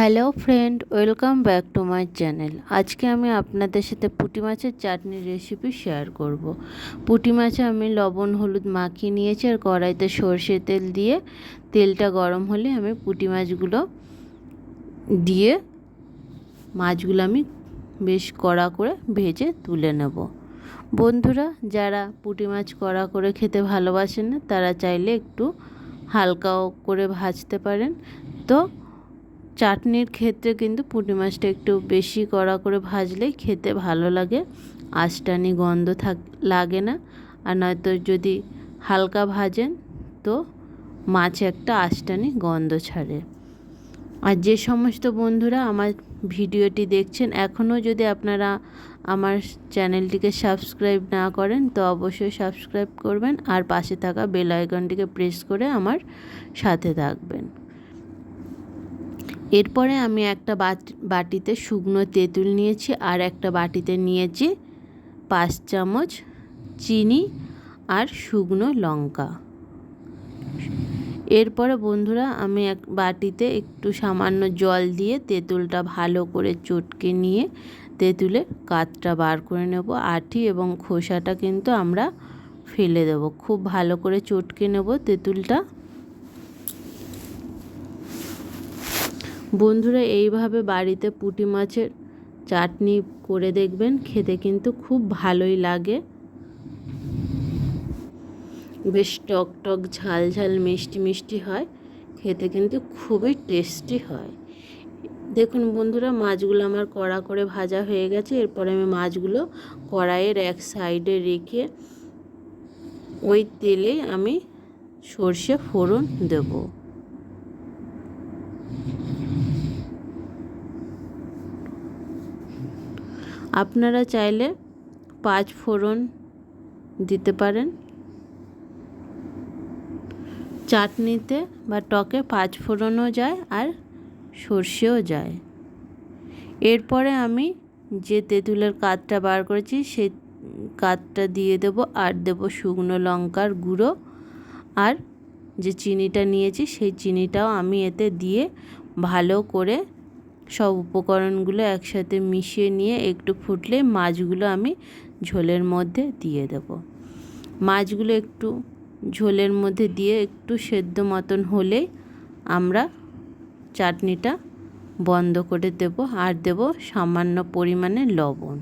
Hello friend, welcome back to my channel. আজকে আমি আপনাদের সাথে পুঁটি মাছের চাটনির রেসিপি শেয়ার করব। পুঁটি মাছে আমি লবণ হলুদ মাখিয়ে নিয়েছি আর কড়াইতে সর্ষে তেল দিয়ে তেলটা গরম হলে আমি পুঁটি মাছগুলো দিয়ে মাছগুলো আমি বেশ কড়া করে ভেজে তুলে নেব। বন্ধুরা, যারা পুঁটি মাছ কড়া করে খেতে ভালোবাসেন না তারা চাইলে একটু হালকাও করে ভাজতে পারেন। তো চাটনির ক্ষেত্রে কিন্তু পুঁটি মাছটা একটু বেশি কড়া করে ভাজলেই খেতে ভালো লাগে, আঁশটানি গন্ধ লাগে না। আর নয়তো যদি হালকা ভাজেন তো মাছ একটা আঁশটানি গন্ধ ছাড়ে। আর যে সমস্ত বন্ধুরা আমার ভিডিওটি দেখছেন এখনও যদি আপনারা আমার চ্যানেলটিকে সাবস্ক্রাইব না করেন তো অবশ্যই সাবস্ক্রাইব করবেন আর পাশে থাকা বেল আইকনটিকে প্রেস করে আমার সাথে থাকবেন। এরপরে আমি একটা বাটিতে শুকনো তেঁতুল নিয়েছি আর একটা বাটিতে নিয়েছি 5 চামচ চিনি আর শুকনো লঙ্কা। এরপরে বন্ধুরা আমি এক বাটিতে একটু সামান্য জল দিয়ে তেঁতুলটা ভালো করে চটকে নিয়ে তেঁতুলের কাতটা বার করে নেব। আঁটি এবং খোসাটা কিন্তু আমরা ফেলে দেব। খুব ভালো করে চটকে নেব তেঁতুলটা। বন্ধুরা, এইভাবে বাড়িতে পুঁটি মাছের চাটনি করে দেখবেন, খেতে কিন্তু খুব ভালোই লাগে। বেশ টক টক ঝাল ঝাল মিষ্টি মিষ্টি হয়, খেতে কিন্তু খুবই টেস্টি হয়। দেখুন বন্ধুরা, মাছগুলো আমার কড়া করে ভাজা হয়ে গেছে। এরপরে আমি মাছগুলো কড়াইয়ের এক সাইডে রেখে ওই তেলে আমি সর্ষে ফোড়ন দেব। আপনারা চাইলে 5 ফোড়ন দিতে পারেন। চাটনিতে বা টকে 5 ফোড়নও যায় আর সর্ষেও যায়। এরপরে আমি যে তেঁতুলের কাতটা বার করেছি সেই কাতটা দিয়ে দেব আর দেব শুকনো লঙ্কার গুঁড়ো। আর যে চিনিটা নিয়েছি সেই চিনিটাও আমি এতে দিয়ে ভালো করে সব উপকরণগুলো একসাথে মিশিয়ে নিয়ে একটু ফুটলে মাছগুলো আমি ঝোলের মধ্যে দিয়ে দেব। মাছগুলো একটু ঝোলের মধ্যে দিয়ে একটু সেদ্ধ মতন হলেই আমরা চাটনিটা বন্ধ করে দেব আর দেব সামান্য পরিমাণে লবণ।